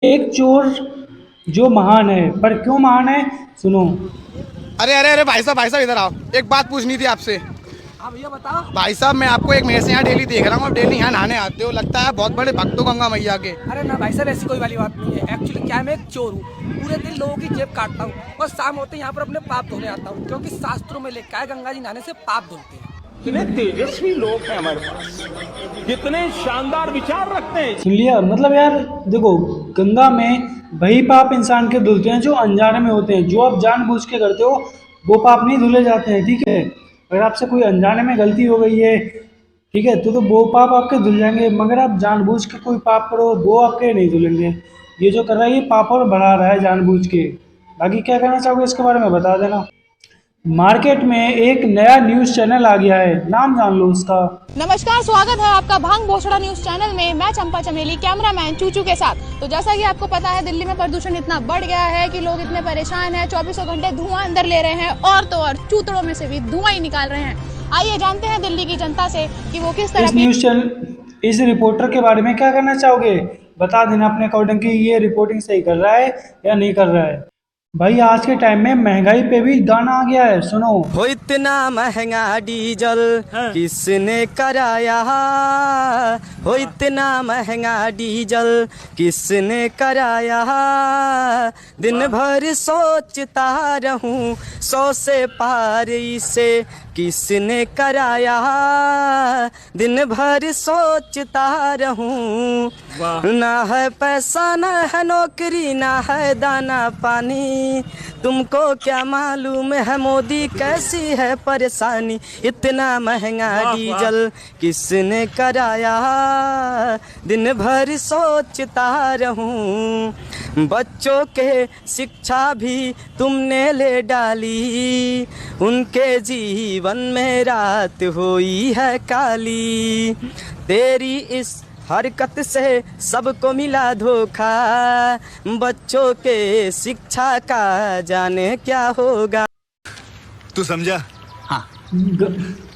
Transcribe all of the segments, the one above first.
एक चोर जो महान है, पर क्यों महान है? सुनो। अरे अरे अरे भाई साहब इधर आओ। एक बात पूछनी थी आपसे। हाँ भैया बताओ। भाई साहब मैं आपको एक महीने से यहाँ डेली देख रहा हूँ, आप डेली यहाँ नहाने आते हो, लगता है बहुत बड़े भक्त हो गंगा मैया के। अरे ना भाई साहब ऐसी कोई वाली बात नहीं है। एक्चुअली क्या है, मैं एक चोर हूँ। पूरे दिन लोगों की जेब काटता हूँ और शाम होते यहाँ पर अपने पाप धोने आता हूँ, क्योंकि शास्त्रों में लिखा है गंगा जी नहाने से पाप धुलते हैं। कितने तेजस्वी लोग हैं हमारे पास, कितने शानदार विचार रखते हैं। सुन लिया? मतलब यार देखो, गंगा में वही पाप इंसान के धुलते हैं जो अनजाने में होते हैं। जो आप जानबूझ के करते हो वो पाप नहीं धुले जाते हैं, ठीक है? अगर आपसे कोई अनजाने में गलती हो गई है, ठीक है, तो वो पाप आपके धुल जाएंगे। मगर आप जानबूझ के कोई पाप करो वो आपके नहीं धुलेंगे। ये जो कर रहा है ये पाप और बढ़ा रहा है जानबूझ के। बाकी क्या कहना चाहोगे इसके बारे में बता देना। मार्केट में एक नया न्यूज़ चैनल आ गया है, नाम जान लो उसका। नमस्कार, स्वागत है आपका भांग भोसड़ा न्यूज चैनल में। मैं चंपा चमेली, कैमरामैन चूचू के साथ। तो जैसा कि आपको पता है, दिल्ली में प्रदूषण इतना बढ़ गया है कि लोग इतने परेशान हैं। 24 घंटे धुआं अंदर ले रहे हैं और तो और चूतड़ों में से भी धुआं ही निकाल रहे हैं। आइए जानते हैं दिल्ली की जनता से कि वो किस तरह इस न्यूज़ चैनल, इस रिपोर्टर के बारे में क्या कहना चाहोगे? बता देना अपने अकॉर्डिंग कि ये रिपोर्टिंग सही कर रहा है या नहीं कर रहा है। भाई आज के टाइम में महंगाई पे भी गाना आ गया है, सुनो। हो इतना महंगा डीजल किसने कराया, हो इतना महंगा डीजल किसने कराया, दिन भर सोचता रहूं 100 से पार इसे किसने कराया, दिन भर सोचता रहूं। ना है पैसा ना है नौकरी ना है दाना पानी, तुमको क्या मालूम है मोदी कैसी है परेशानी, इतना महंगा डीजल किसने कराया, दिन भर सोचता रहूं। बच्चों के शिक्षा भी तुमने ले डाली, उनके जीवन में रात हुई है काली, तेरी इस हरकत से सबको मिला धोखा, बच्चों के शिक्षा का जाने क्या होगा। तू समझा?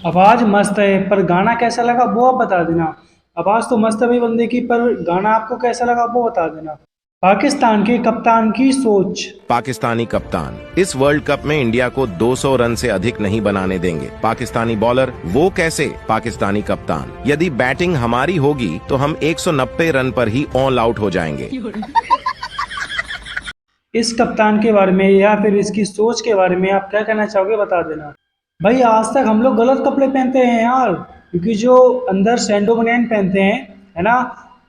आवाज़ मस्त है पर गाना कैसा लगा वो आप बता देना। आवाज़ तो मस्त है भाई बंदे की, पर गाना आपको कैसा लगा वो बता देना। पाकिस्तान के कप्तान की सोच। पाकिस्तानी कप्तान इस वर्ल्ड कप में इंडिया को 200 रन से अधिक नहीं बनाने देंगे। पाकिस्तानी बॉलर वो कैसे? पाकिस्तानी कप्तान, यदि बैटिंग हमारी होगी तो हम 190 रन पर ही ऑल आउट हो जाएंगे। इस कप्तान के बारे में या फिर इसकी सोच के बारे में आप क्या कहना चाहोगे बता देना। भाई आज तक हम लोग गलत कपड़े पहनते हैं यार, क्योंकि जो अंदर सैंडो बनियान पहनते हैं है ना,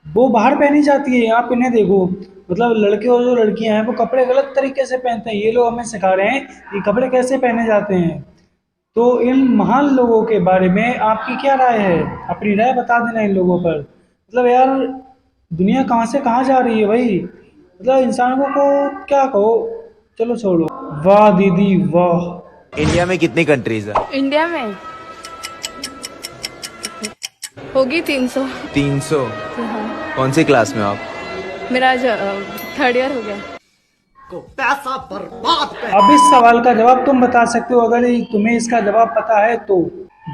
वो बाहर पहनी जाती है। आप इन्हें देखो, मतलब लड़के और जो लड़कियां हैं वो कपड़े गलत तरीके से पहनते हैं। ये लोग हमें सिखा रहे हैं कि कपड़े कैसे पहने जाते हैं। तो इन महान लोगों के बारे में आपकी क्या राय है? अपनी राय बता देना इन लोगों पर। मतलब यार दुनिया कहाँ से कहाँ जा रही है भाई, मतलब इंसानों को क्या कहो। चलो छोड़ो। वाह दीदी वाह। इंडिया में कितनी कंट्रीज है? इंडिया में होगी 300। 300? हाँ। कौन सी क्लास में हो आप? मेरा 3rd ईयर हो गया। अब इस सवाल का जवाब तुम बता सकते हो, अगर तुम्हें इसका जवाब पता है तो।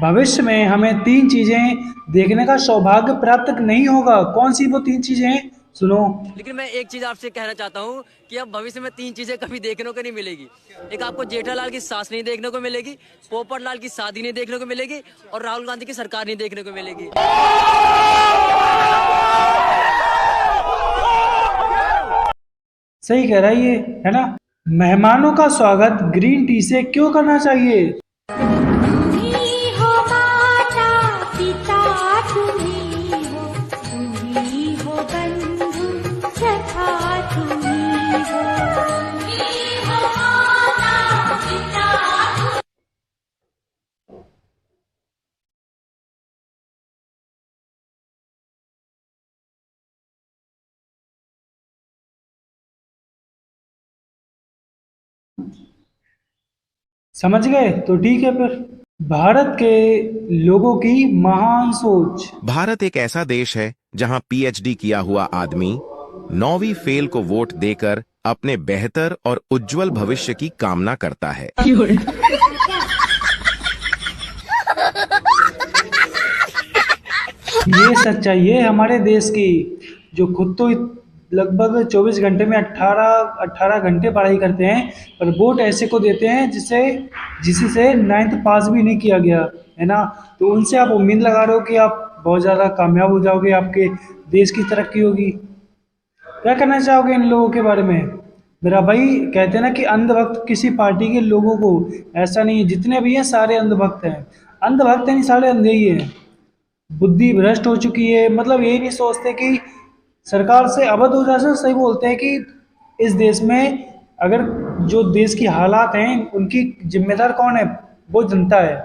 भविष्य में हमें 3 चीजें देखने का सौभाग्य प्राप्त नहीं होगा। कौन सी वो 3 चीजें हैं? सुनो। लेकिन मैं एक चीज आपसे कहना चाहता हूँ कि अब भविष्य में 3 चीजें कभी देखने को नहीं मिलेगी। एक आपको जेठालाल की सास नहीं देखने को मिलेगी, पोपटलाल की शादी नहीं देखने को मिलेगी और राहुल गांधी की सरकार नहीं देखने को मिलेगी। सही कह रहा है ये, है ना। मेहमानों का स्वागत ग्रीन टी से क्यों करना चाहिए? समझ गए? तो ठीक है फिर। भारत के लोगों की महान सोच। भारत एक ऐसा देश है जहां पीएचडी किया हुआ आदमी 9वीं फेल को वोट देकर अपने बेहतर और उज्जवल भविष्य की कामना करता है। ये सच्चाई है हमारे देश की, जो खुद तो लगभग 24 घंटे में 18 घंटे पढ़ाई करते हैं, पर वोट ऐसे को देते हैं जिससे 9th पास भी नहीं किया गया है ना। तो उनसे आप उम्मीद लगा रहे हो कि आप बहुत ज़्यादा कामयाब हो जाओगे, आपके देश की तरक्की होगी। क्या कहना चाहोगे इन लोगों के बारे में? मेरा भाई कहते हैं ना कि अंधभक्त किसी पार्टी के लोगों को, ऐसा नहीं है, जितने भी हैं सारे अंधभक्त हैं। अंधभक्त नहीं, सारे अंधे ही हैं। बुद्धि भ्रष्ट हो चुकी है, मतलब ये नहीं सोचते कि सरकार से अवध हो जाए। सही बोलते हैं कि इस देश में अगर जो देश की हालात हैं उनकी जिम्मेदार कौन है? वो जनता है।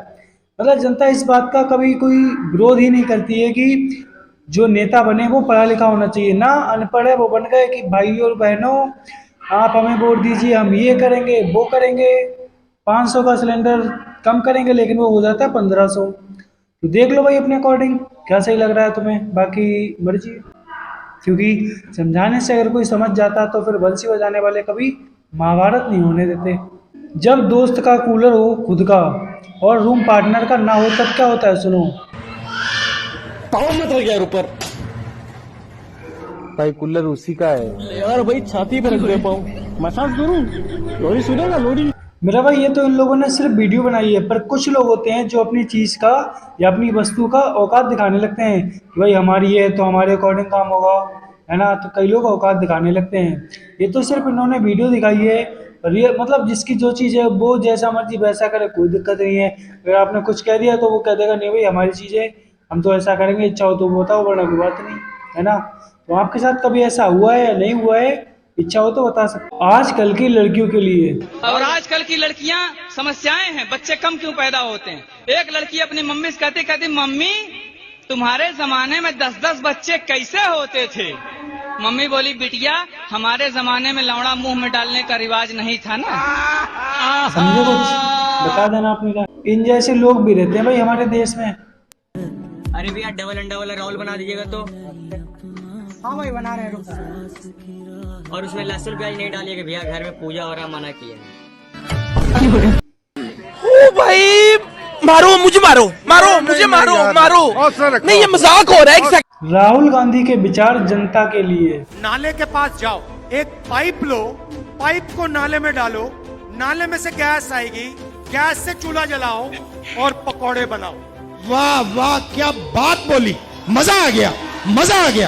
मतलब जनता इस बात का कभी कोई विरोध ही नहीं करती है कि जो नेता बने वो पढ़ा लिखा होना चाहिए। ना अनपढ़ है वो बन गए कि भाई और बहनों आप हमें वोट दीजिए, हम ये करेंगे वो करेंगे, 500 का सिलेंडर कम करेंगे, लेकिन वो हो जाता है 1500। तो देख लो भाई अपने अकॉर्डिंग क्या सही लग रहा है तुम्हें, बाकी मर्जी है। क्योंकि समझाने से अगर कोई समझ जाता तो फिर बंसी बजाने वाले कभी महाभारत नहीं होने देते। जब दोस्त का कूलर हो खुद का और रूम पार्टनर का ना हो तब क्या होता है, सुनो। पाँव मत हो यार ऊपर। भाई कूलर उसी का है यार, भाई छाती पर रख दे पाऊँ, मसाज करूँ, लोरी सुनेगा लोरी। मेरा भाई ये तो इन लोगों ने सिर्फ वीडियो बनाई है, पर कुछ लोग होते हैं जो अपनी चीज़ का या अपनी वस्तु का औकात दिखाने लगते हैं कि भाई हमारी है तो हमारे अकॉर्डिंग काम होगा, है ना। तो कई लोग औकात दिखाने लगते हैं। ये तो सिर्फ इन्होंने वीडियो दिखाई है, और ये मतलब जिसकी जो चीज़ है वो जैसा मर्जी वैसा करे, कोई दिक्कत नहीं है। अगर आपने कुछ कह दिया तो वो कह देगा नहीं भाई हमारी चीज़ है, हम तो ऐसा करेंगे, इच्छा हो तो बताओ वरना कोई बात नहीं, है ना। तो आपके साथ कभी ऐसा हुआ है या नहीं हुआ है? इच्छा हो तो बता सकते। आजकल की लड़कियों के लिए और आजकल की लड़कियां समस्याएं हैं, बच्चे कम क्यों पैदा होते हैं। एक लड़की अपनी मम्मी से कहती मम्मी तुम्हारे जमाने में 10-10 बच्चे कैसे होते थे? मम्मी बोली बिटिया हमारे जमाने में लौड़ा मुंह में डालने का रिवाज नहीं था ना। समझे कुछ? बता देना अपने। इन जैसे लोग भी रहते हैं भाई हमारे देश में। अरे भैया डबल अंडा वाला रोल बना दीजिएगा तो। हाँ भाई बना रहे हैं। और उसमें लहसुन प्याज नहीं डालिएगा भैया, घर में पूजा हो रहा, मना किया। ओ भाई मारो मुझे, मारो नहीं, ये मजाक हो रहा है। राहुल गांधी के विचार जनता के लिए। नाले के पास जाओ, एक पाइप लो, पाइप को नाले में डालो, नाले में से गैस आएगी, गैस से चूल्हा जलाओ और पकौड़े बनाओ। वाह वाह क्या बात बोली, मजा आ गया, मजा आ गया।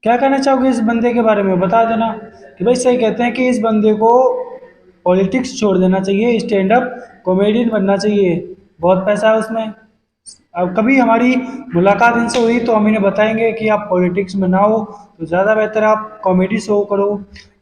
क्या कहना चाहोगे इस बंदे के बारे में? बता देना कि भाई सही कहते हैं कि इस बंदे को पॉलिटिक्स छोड़ देना चाहिए, स्टैंड अप कॉमेडियन बनना चाहिए, बहुत पैसा है उसमें। अब कभी हमारी मुलाकात इनसे हुई तो हम इन्हें बताएंगे कि आप पॉलिटिक्स में ना हो तो ज़्यादा बेहतर आप कॉमेडी शो करो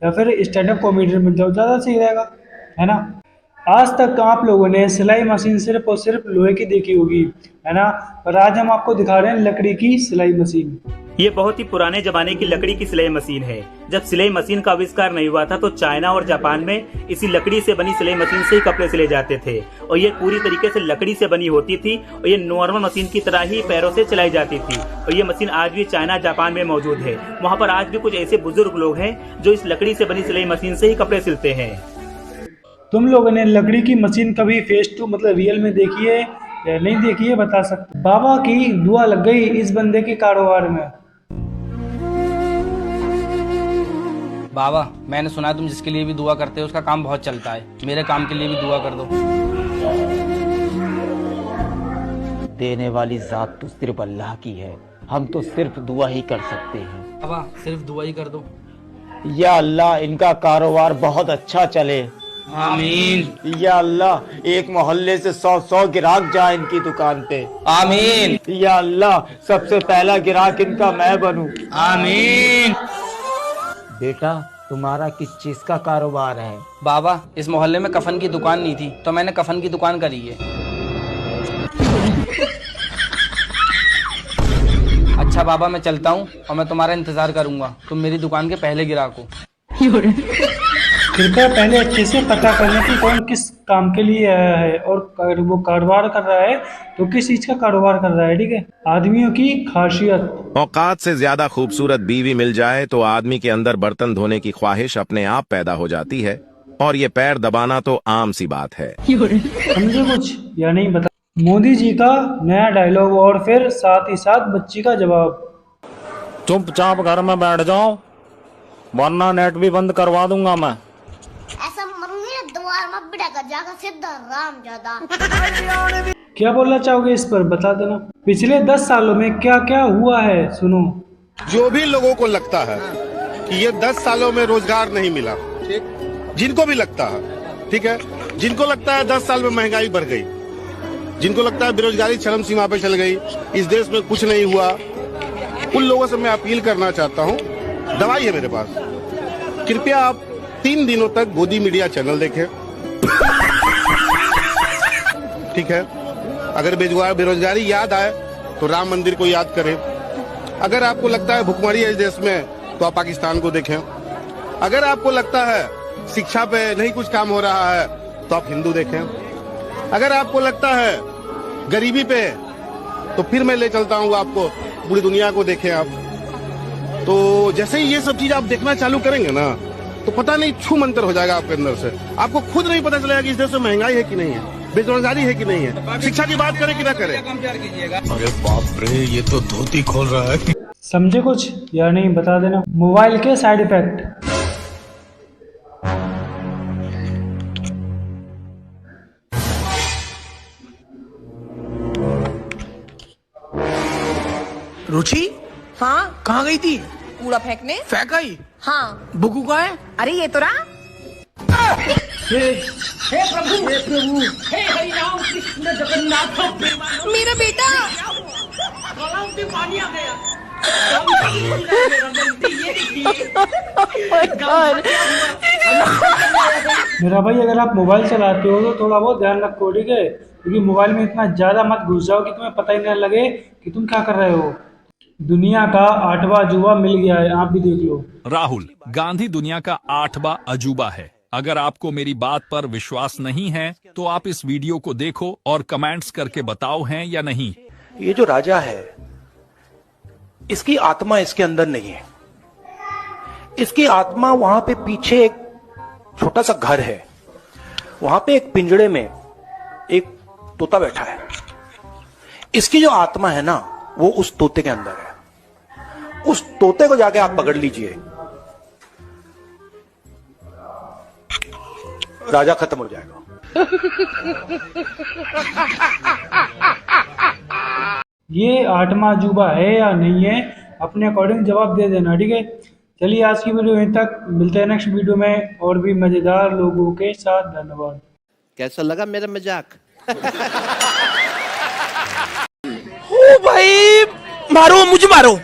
या फिर स्टैंड अप कॉमेडियन बन जाओ, ज़्यादा सही रहेगा, है ना। आज तक आप लोगों ने सिलाई मशीन सिर्फ और सिर्फ लोहे की देखी होगी, है ना, पर आज हम आपको दिखा रहे हैं लकड़ी की सिलाई मशीन। ये बहुत ही पुराने जमाने की लकड़ी की सिलाई मशीन है। जब सिलाई मशीन का आविष्कार नहीं हुआ था तो चाइना और जापान में इसी लकड़ी से बनी सिलाई मशीन से ही कपड़े सिले जाते थे, और ये पूरी तरीके से लकड़ी से बनी होती थी, और ये नॉर्मल मशीन की तरह ही पैरों से चलाई जाती थी। और ये मशीन आज भी चाइना जापान में मौजूद है। वहाँ पर आज भी कुछ ऐसे बुजुर्ग लोग हैं जो इस लकड़ी से बनी सिलाई मशीन से ही कपड़े सिलते हैं। तुम लोगों ने लकड़ी की मशीन कभी फेस टू मतलब रियल में देखी है या नहीं देखी है, बता सकते। बाबा की दुआ लग गई इस बंदे के कारोबार में। बाबा मैंने सुना है तुम जिसके लिए भी दुआ करते हो उसका काम बहुत चलता है, मेरे काम के लिए भी दुआ कर दो। देने वाली जात तो सिर्फ अल्लाह की है, हम तो सिर्फ दुआ ही कर सकते हैं। बाबा सिर्फ दुआ ही कर दो। या अल्लाह इनका कारोबार बहुत अच्छा चले, आमीन। या अल्लाह एक मोहल्ले से 100 गिराक जाए इनकी दुकान पे, आमीन। या अल्लाह सबसे पहला गिराक इनका मैं बनूं, आमीन। बेटा तुम्हारा किस चीज का कारोबार है? बाबा इस मोहल्ले में कफन की दुकान नहीं थी तो मैंने कफन की दुकान करी है। अच्छा बाबा मैं चलता हूँ और मैं तुम्हारा इंतजार करूंगा, तुम मेरी दुकान के पहले गिराक हो। कृपया पहले अच्छे से पता करने की कौन किस काम के लिए आया है और अगर वो कारोबार कर रहा है तो किस चीज का कारोबार कर रहा है, ठीक है। आदमियों की खासियत। औकात से ज्यादा खूबसूरत बीवी मिल जाए तो आदमी के अंदर बर्तन धोने की ख्वाहिश अपने आप पैदा हो जाती है, और ये पैर दबाना तो आम सी बात है। समझे कुछ या नहीं बता। मोदी जी का नया डायलॉग और फिर साथ ही साथ बच्ची का जवाब। चुपचाप घर में बैठ जाओ वरना नेट भी बंद करवा दूंगा मैं। ऐसा मरूंगी द्वार में बिड़ा कर जाकर सीधा राम ज्यादा। क्या बोलना चाहोगे इस पर बता देना। पिछले 10 सालों में क्या क्या हुआ है सुनो। जो भी लोगों को लगता है कि ये 10 सालों में रोजगार नहीं मिला, जिनको भी लगता है, ठीक है, जिनको लगता है 10 साल में महंगाई बढ़ गई, जिनको लगता है बेरोजगारी चरम सीमा पे चल गई, इस देश में कुछ नहीं हुआ, उन लोगों से मैं अपील करना चाहता हूं, दवाई है मेरे पास। कृपया आप 3 दिनों तक गोदी मीडिया चैनल देखें, ठीक है। अगर बेरोजगारी याद आए तो राम मंदिर को याद करें। अगर आपको लगता है भुखमरी है इस देश में तो आप पाकिस्तान को देखें। अगर आपको लगता है शिक्षा पे नहीं कुछ काम हो रहा है तो आप हिंदू देखें। अगर आपको लगता है गरीबी पे तो फिर मैं ले चलता हूँ आपको पूरी दुनिया को देखें आप। तो जैसे ही ये सब चीज आप देखना चालू करेंगे ना तो पता नहीं छू मंतर हो जाएगा आपके अंदर से। आपको खुद नहीं पता चलेगा कि इस देश में महंगाई है कि नहीं है, बेरोजगारी है कि नहीं है, शिक्षा की बात करें कि ना करें। अरे बाप रे, ये तो धोती खोल रहा है। समझे कुछ या नहीं बता देना। मोबाइल के साइड इफेक्ट। रुचि, हाँ कहाँ गई थी? कूड़ा फेंकने। फेंक आई? हाँ। बुकू का है? अरे ये तो रहा। हे प्रभु, हे हरि राम कृष्ण जगन्नाथ मेरा बेटा। तालाब में पानी आ गया। मेरा भाई अगर आप मोबाइल चलाते हो तो थोड़ा बहुत ध्यान रखो, ठीक है, क्योंकि मोबाइल में इतना ज्यादा मत घुस जाओ कि तुम्हें पता ही ना लगे कि तुम क्या कर रहे हो। दुनिया का 8वां अजूबा मिल गया है, आप भी देख लो। राहुल गांधी दुनिया का 8वां अजूबा है। अगर आपको मेरी बात पर विश्वास नहीं है तो आप इस वीडियो को देखो और कमेंट्स करके बताओ हैं या नहीं। ये जो राजा है इसकी आत्मा इसके अंदर नहीं है। इसकी आत्मा वहां पे पीछे एक छोटा सा घर है, वहां पे एक पिंजड़े में एक तोता बैठा है। इसकी जो आत्मा है ना वो उस तोते के अंदर है। उस तोते को जाके आप पकड़ लीजिए, राजा खत्म हो जाएगा। ये 8वां अजूबा है या नहीं है, अपने अकॉर्डिंग जवाब दे देना, ठीक है। चलिए आज की वीडियो यहीं तक, मिलते हैं नेक्स्ट वीडियो में और भी मजेदार लोगों के साथ। धन्यवाद। कैसा लगा मेरा मजाक? ओ भाई, मारो मुझे, मारो।